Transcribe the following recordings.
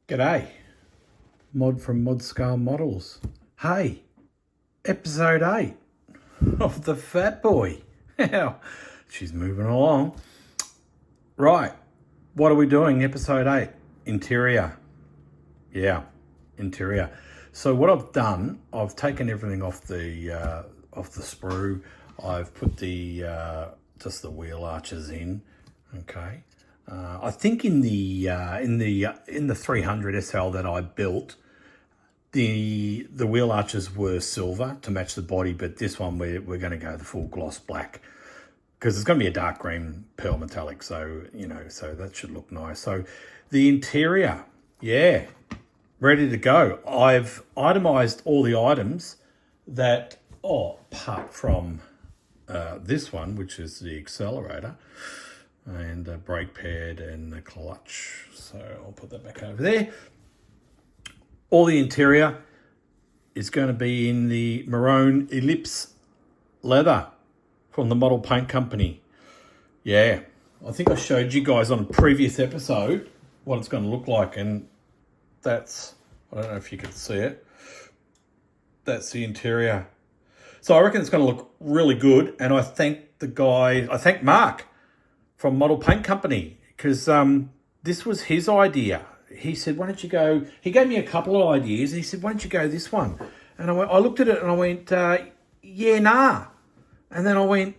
G'day, Mod from Mod Scale Models. Hey, episode 8 of the Fat Boy. She's moving along. Right, what are we doing? Episode 8, interior. Yeah, interior. So what I've done, I've taken everything off the sprue. I've put the just the wheel arches in. Okay. I think in the 300 SL that I built, the wheel arches were silver to match the body, but this one we're going to go the full gloss black because it's going to be a dark green pearl metallic. So so that should look nice. So the interior, yeah, ready to go. I've itemized all the items that, apart from this one, which is the accelerator and a brake pad and the clutch. So I'll put that back over there. All the interior is going to be in the maroon ellipse leather from the Model Paint Company. Yeah, I think I showed you guys on a previous episode what it's going to look like, and that's, I don't know if you can see it, that's the interior. So I reckon it's going to look really good, and I thank Mark from Model Paint Company, because this was his idea. He said, why don't you go, he gave me a couple of ideas, and he said, why don't you go this one? And I looked at it and I went, yeah, nah. And then I went,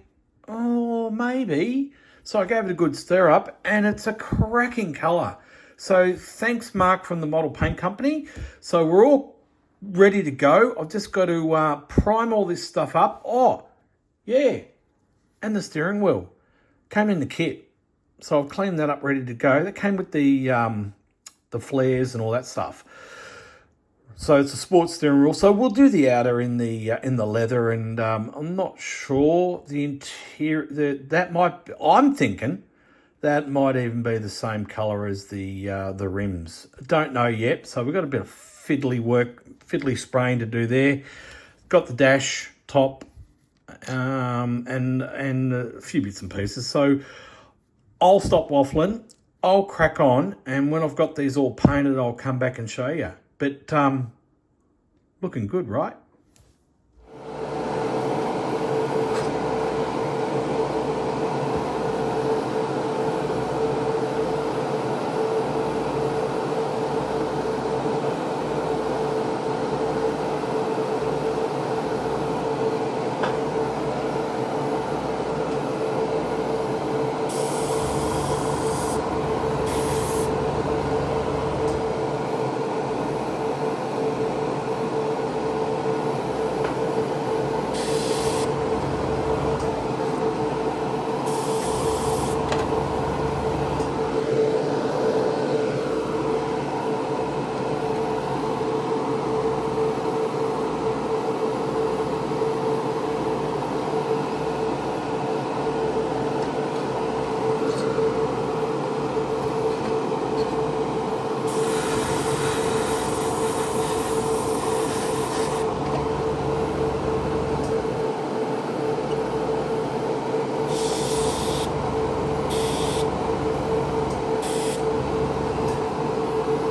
oh, maybe. So I gave it a good stir up, and it's a cracking colour. So thanks, Mark from the Model Paint Company. So we're all ready to go. I've just got to prime all this stuff up. Oh, yeah. And the steering wheel came in the kit. So I've cleaned that up, ready to go. That came with the flares and all that stuff. So it's a sports steering wheel. So we'll do the outer in the leather, and I'm not sure the interior. I'm thinking that might even be the same colour as the rims. Don't know yet. So we've got a bit of fiddly spraying to do there. Got the dash top, and a few bits and pieces. So I'll stop waffling. I'll crack on, and when I've got these all painted, I'll come back and show you. But looking good, right?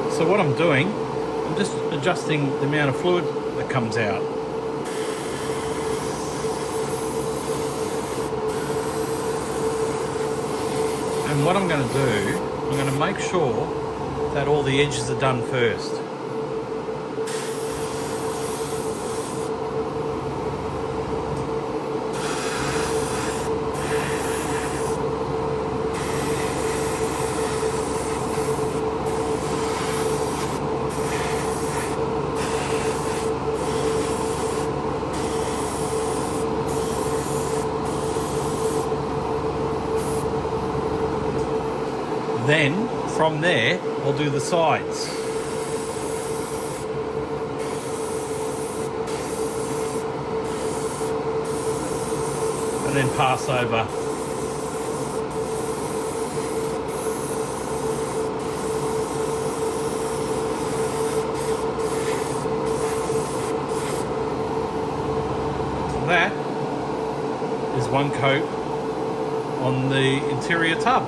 So what I'm doing, I'm just adjusting the amount of fluid that comes out. And what I'm going to do, I'm going to make sure that all the edges are done first. Then, from there, I'll do the sides. And then pass over. That is one coat on the interior tub.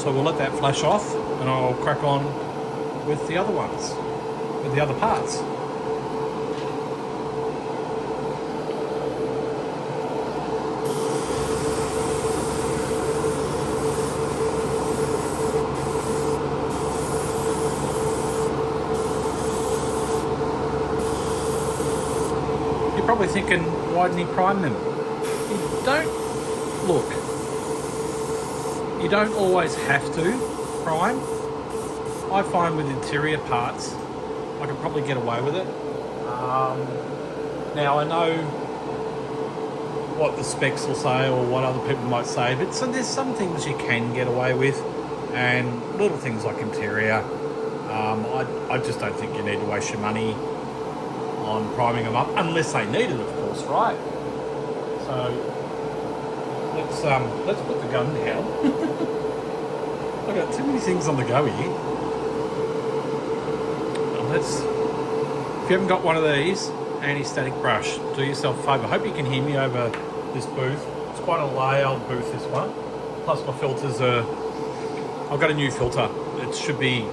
So we'll let that flash off and I'll crack on with the other ones, with the other parts. You're probably thinking, why didn't he prime them? You don't always have to prime. I find with interior parts, I can probably get away with it. Now I know what the specs will say or what other people might say, but so there's some things you can get away with, and little things like interior. I just don't think you need to waste your money on priming them up unless they need it, of course, right? So let's put the gun down. I've got too many things on the go here. If you haven't got one of these, anti-static brush, do yourself a favour. I hope you can hear me over this booth. It's quite a layered booth, this one. Plus my filters are, I've got a new filter. It should be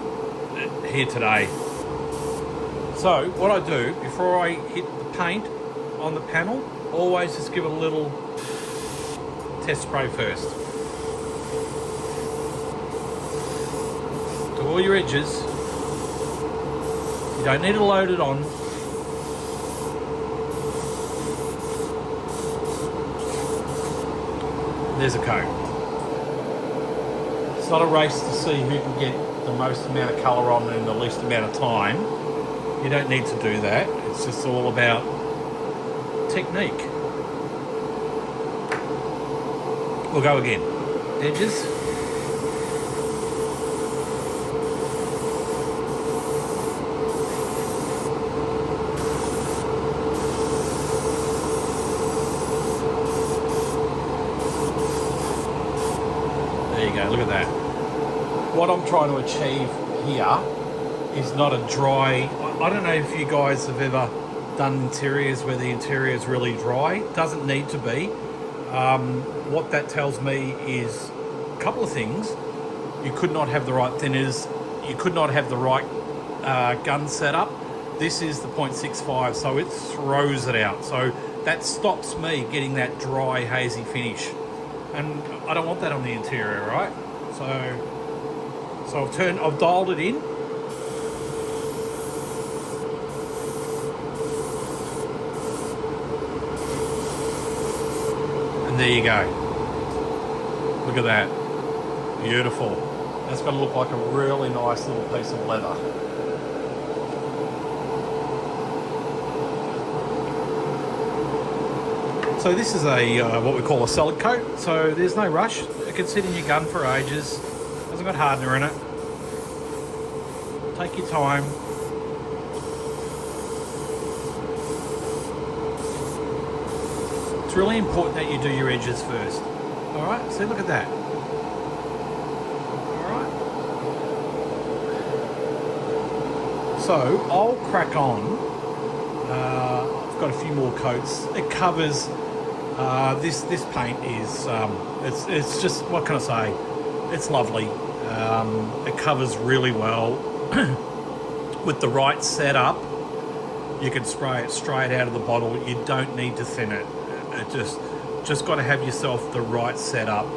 here today. So what I do, before I hit the paint on the panel, always just give it a little test spray first. To all your edges. You don't need to load it on. There's a coat. It's not a race to see who can get the most amount of colour on in the least amount of time. You don't need to do that. It's just all about technique. We'll go again. Edges. There you go, look at that. What I'm trying to achieve here is not a dry... I don't know if you guys have ever done interiors where the interior is really dry. Doesn't need to be. What that tells me is a couple of things. You could not have the right thinners. You could not have the right gun setup. This is the 0.65, so it throws it out. So that stops me getting that dry, hazy finish. And I don't want that on the interior, right? So I've dialed it in. And there you go. Look at that. Beautiful. That's going to look like a really nice little piece of leather. So this is a what we call a solid coat. So there's no rush. It can sit in your gun for ages. Hasn't got hardener in it. Take your time. It's really important that you do your edges first. All right. See, look at that. All right. So I'll crack on. I've got a few more coats. It covers. This paint is it's just, what can I say? It's lovely. It covers really well. With the right setup, you can spray it straight out of the bottle. You don't need to thin it. It just got to have yourself the right setup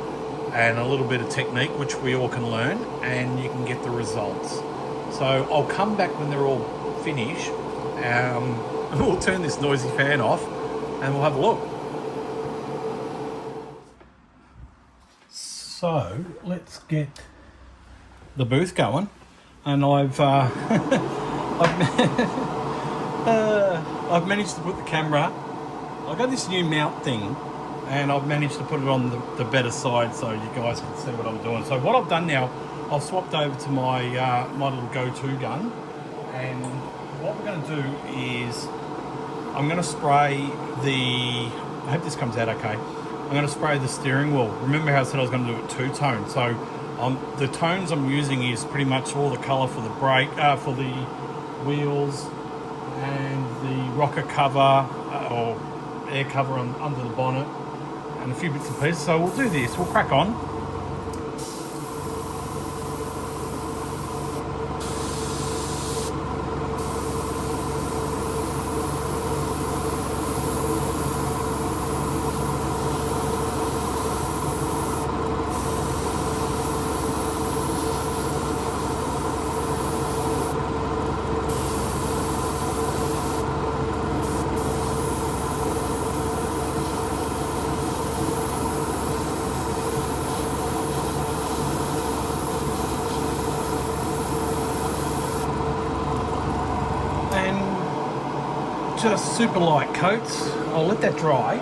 and a little bit of technique, which we all can learn, and you can get the results. So I'll come back when they're all finished. We'll turn this noisy fan off and we'll have a look. So let's get the booth going, and I've managed to put the camera. I've got this new mount thing, and I've managed to put it on the better side so you guys can see what I'm doing. So what I've done now, I've swapped over to my my little go-to gun, and what we're going to do is I'm going to spray the. I hope this comes out okay. I'm going to spray the steering wheel. Remember how I said I was going to do it two-tone. So the tones I'm using is pretty much all the colour for the brake, for the wheels, and the rocker cover or air cover under the bonnet, and a few bits and pieces. So we'll do this. We'll crack on. just super light coats. I'll let that dry.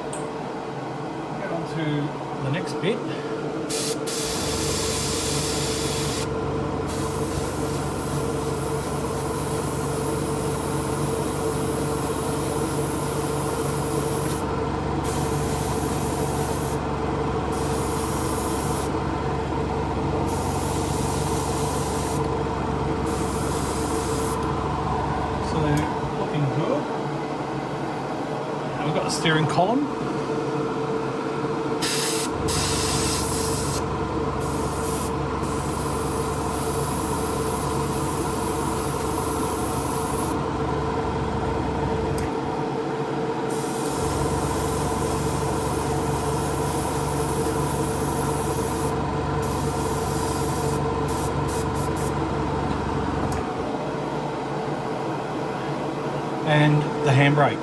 Get on to the next bit. Looking good. And we've got the steering column. And the handbrake.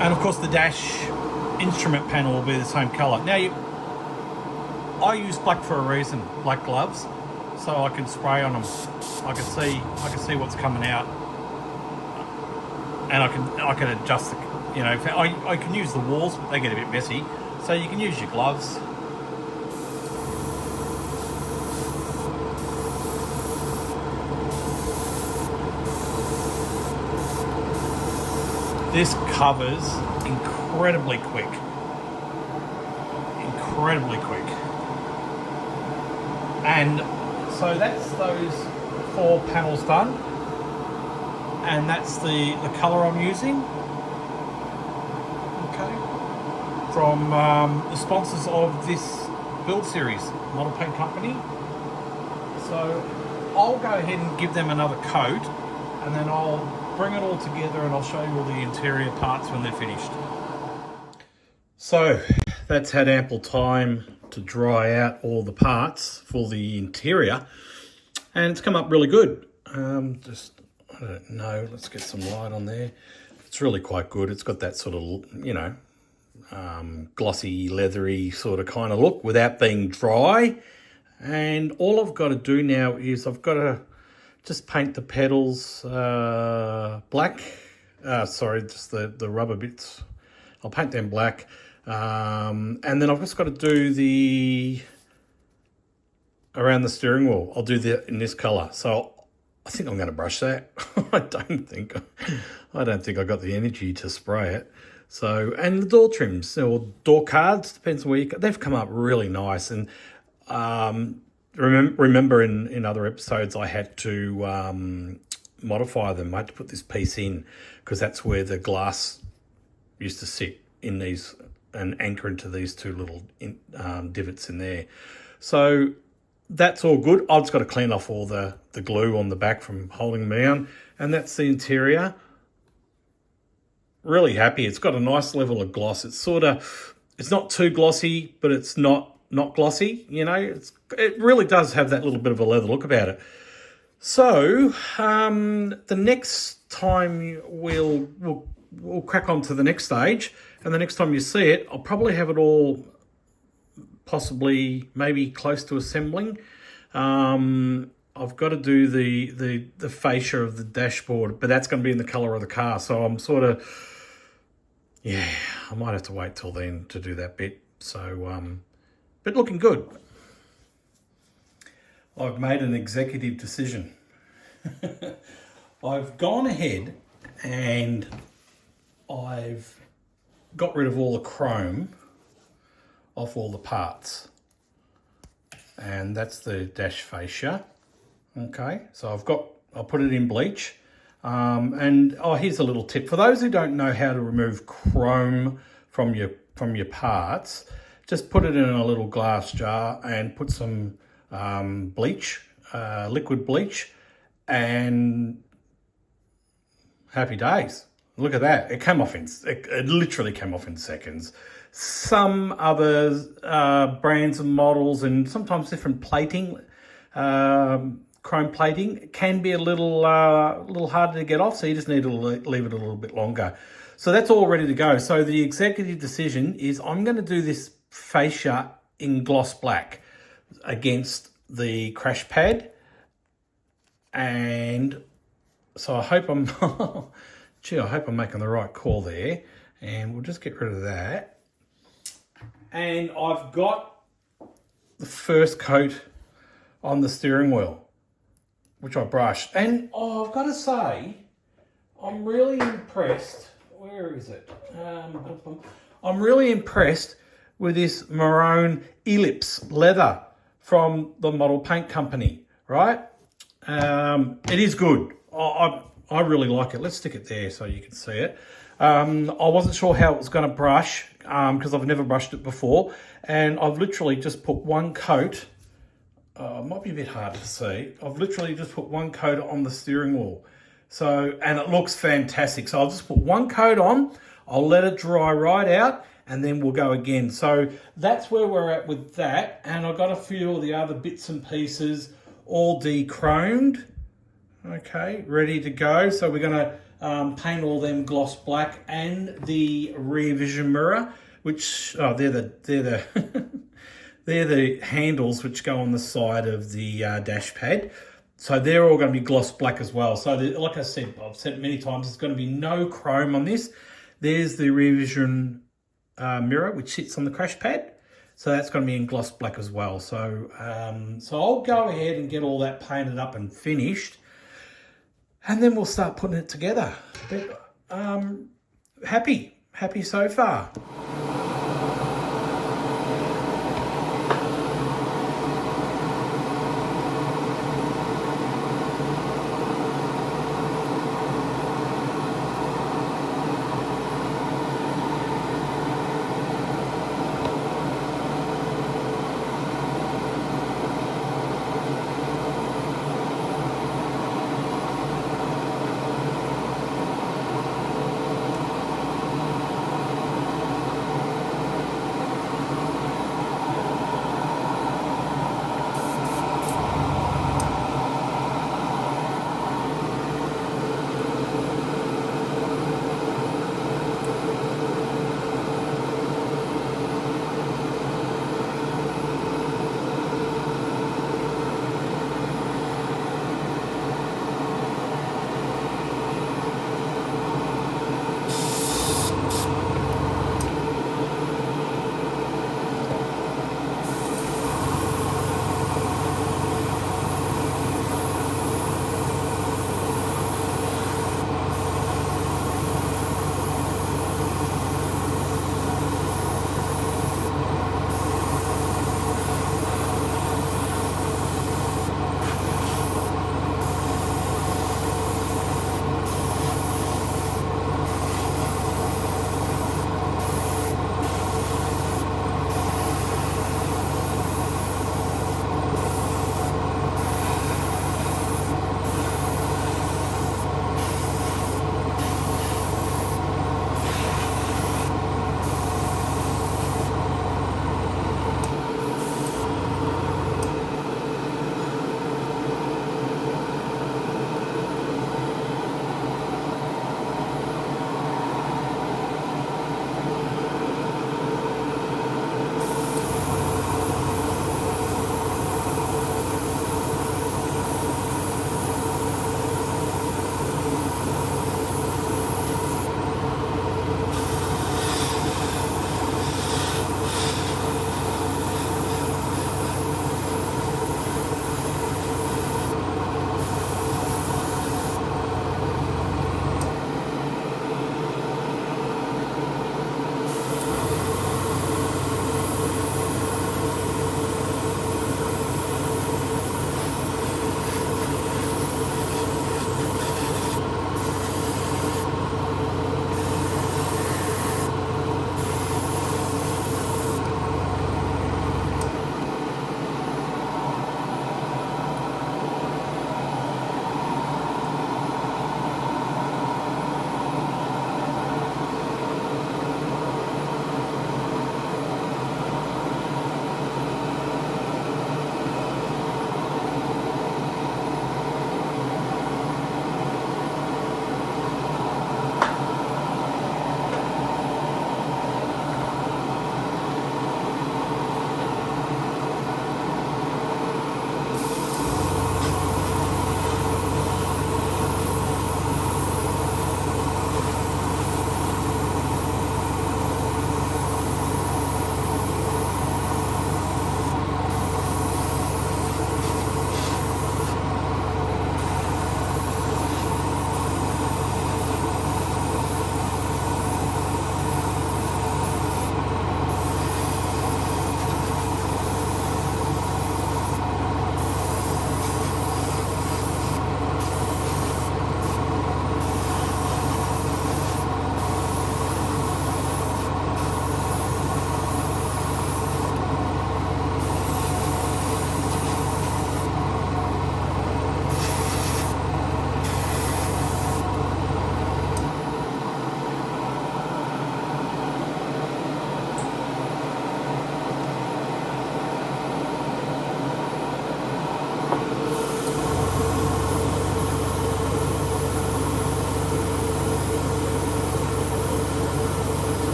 And of course the dash instrument panel will be the same colour. Now I use black for a reason, black gloves, so I can spray on them. I can see what's coming out. And I can adjust the, I can use the walls, but they get a bit messy. So you can use your gloves. This covers incredibly quick. Incredibly quick. And so that's those 4 panels done. And that's the colour I'm using. Okay. From the sponsors of this build series, Model Paint Company. So I'll go ahead and give them another coat, and then I'll bring it all together and I'll show you all the interior parts when they're finished. So that's had ample time to dry out all the parts for the interior, and it's come up really good. I don't know, let's get some light on there. It's really quite good. It's got that sort of, glossy, leathery sort of kind of look without being dry. And all I've got to do now is I've got to just paint the pedals black. Just the rubber bits. I'll paint them black. And then I've just got to do around the steering wheel. I'll do that in this colour. So I think I'm going to brush that. I don't think I got the energy to spray it. So, and the door trims or door cards, depends on where they've come up really nice. And remember in other episodes I had to modify them. I had to put this piece in because that's where the glass used to sit in these and anchor into these 2 little divots in there. So that's all good. I've just got to clean off all the glue on the back from holding them down. And that's the interior. Really happy. It's got a nice level of gloss. It's not too glossy, but it's not glossy. It really does have that little bit of a leather look about it. So the next time we'll crack on to the next stage. And the next time you see it, I'll probably have it all possibly maybe close to assembling. I've got to do the fascia of the dashboard, but that's going to be in the colour of the car. So I'm sort of, I might have to wait till then to do that bit. So, but looking good. I've made an executive decision. I've gone ahead and I've got rid of all the chrome off all the parts, and that's the dash fascia. Okay, so I'll put it in bleach, and here's a little tip for those who don't know how to remove chrome from your parts. Just put it in a little glass jar and put some bleach, liquid bleach, and happy days. Look at that. It came off it literally came off in seconds. Some other brands and models and sometimes different plating chrome plating. It can be a little harder to get off, so you just need to leave it a little bit longer. So that's all ready to go. So the executive decision is I'm going to do this fascia in gloss black against the crash pad. And so I hope I'm, I hope I'm making the right call there. And we'll just get rid of that. And I've got the first coat on the steering wheel, which I brushed. And I've got to say, I'm really impressed. Where is it? I'm really impressed with this maroon ellipse leather from the Model Paint Company, right? It is good. I really like it. Let's stick it there so you can see it. I wasn't sure how it was going to brush because I've never brushed it before. And I've literally just put one coat. It might be a bit hard to see. I've literally just put one coat on the steering wheel. So, and it looks fantastic. So I'll just put one coat on. I'll let it dry right out and then we'll go again. So that's where we're at with that. And I've got a few of the other bits and pieces all de-chromed. Okay, ready to go. So we're going to paint all them gloss black and the rear vision mirror, which they're the they're the handles which go on the side of the dash pad. So they're all going to be gloss black as well. So like I said, I've said it many times, there's going to be no chrome on this. There's the rear vision mirror which sits on the crash pad. So that's going to be in gloss black as well. So so I'll go ahead and get all that painted up and finished. And then we'll start putting it together. But happy so far.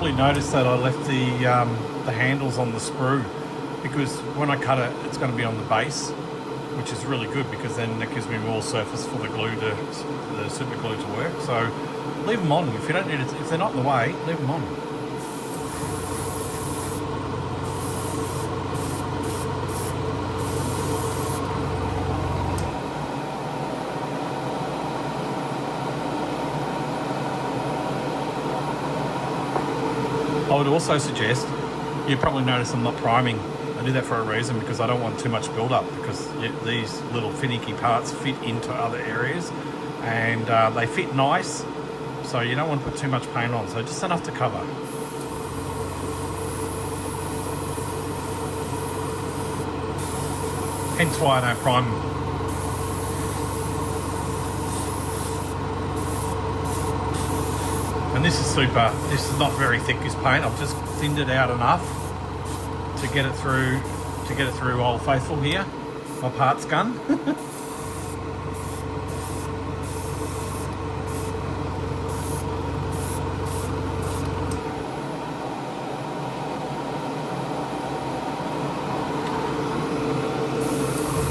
probably noticed that I left the handles on the sprue, because when I cut it, it's going to be on the base, which is really good because then it gives me more surface for the super glue to work. So leave them on if you don't need it. If they're not in the way, leave them on. I would also suggest, you probably notice I'm not priming. I do that for a reason, because I don't want too much build up, because these little finicky parts fit into other areas and they fit nice, so you don't want to put too much paint on, so just enough to cover. Hence why I don't prime them. And this is not very thick, this paint. I've just thinned it out enough to get it through Old Faithful here, my parts gun.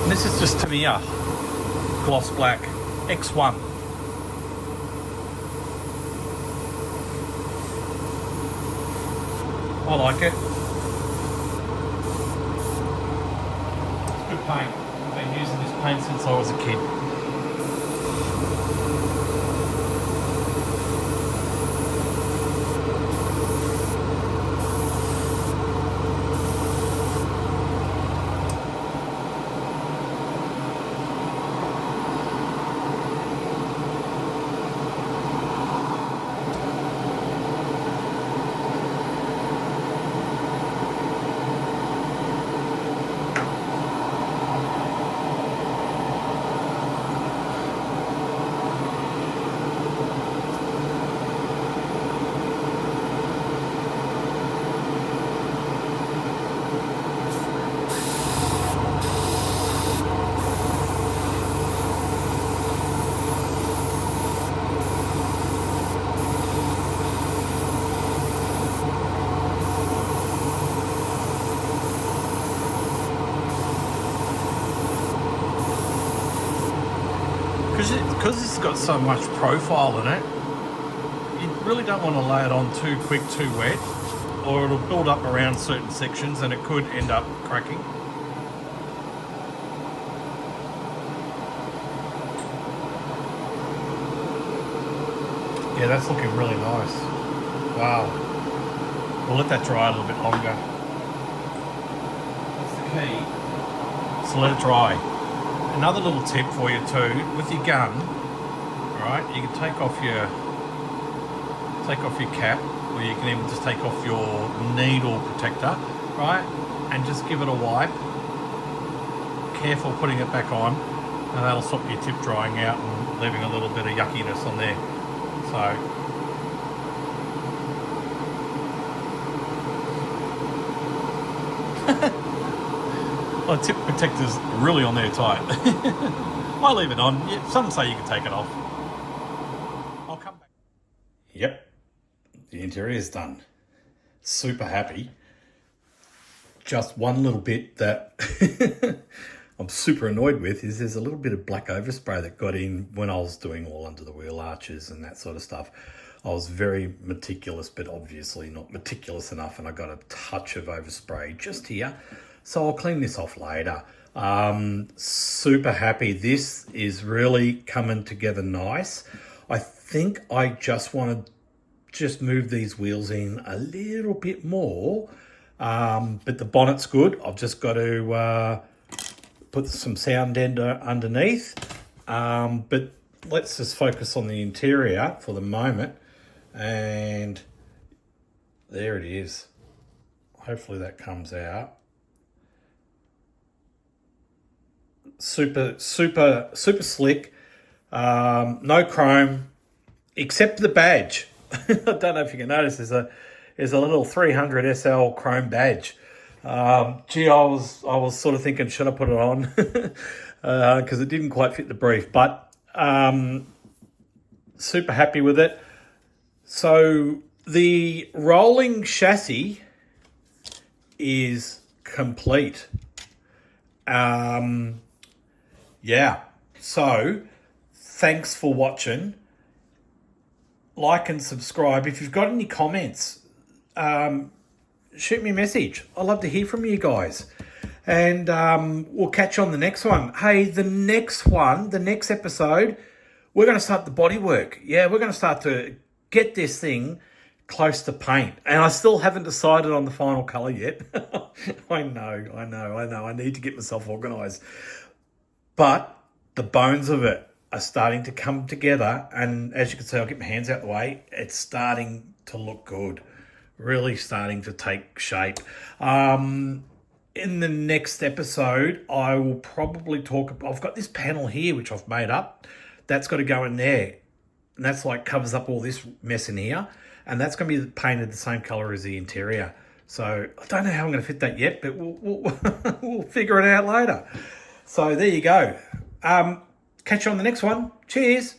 And this is just Tamiya Gloss Black X1. I like it. It's good paint. I've been using this paint since I was a kid. Because it's got so much profile in it, you really don't want to lay it on too quick, too wet, or it'll build up around certain sections and it could end up cracking. Yeah, that's looking really nice. Wow. We'll let that dry a little bit longer. That's the key. So let it dry. Another little tip for you too, with your gun, right? You can take off your cap, or you can even just take off your needle protector, right? And just give it a wipe. Careful putting it back on, and that'll stop your tip drying out and leaving a little bit of yuckiness on there. So. Well, tip protector's really on there tight. I leave it on. Some say you can take it off. I'll come back. Yep, the interior is done. Super happy. Just one little bit that I'm super annoyed with is there's a little bit of black overspray that got in when I was doing all under the wheel arches and that sort of stuff. I was very meticulous, but obviously not meticulous enough, and I got a touch of overspray just here. So I'll clean this off later. Super happy. This is really coming together nice. I think I just want to move these wheels in a little bit more. But the bonnet's good. I've just got to put some sound ender underneath. But let's just focus on the interior for the moment. And there it is. Hopefully that comes out. Super slick. No chrome, except the badge. I don't know if you can notice, there's a little 300 SL chrome badge. Gee, I was sort of thinking, should I put it on? Because it didn't quite fit the brief, but super happy with it. So The rolling chassis is complete. Yeah. So, thanks for watching. Like and subscribe. If you've got any comments, shoot me a message. I'd love to hear from you guys. And we'll catch you on the next one. Hey, the next episode, we're going to start the bodywork. Yeah, we're going to start to get this thing close to paint. And I still haven't decided on the final colour yet. I know. I need to get myself organised. But the bones of it are starting to come together. And as you can see, I'll get my hands out the way. It's starting to look good. Really starting to take shape. In the next episode, I will probably talk... I've got this panel here, which I've made up. That's got to go in there. And that's like covers up all this mess in here. And that's going to be painted the same colour as the interior. So I don't know how I'm going to fit that yet, but we'll figure it out later. So there you go. Catch you on the next one. Cheers.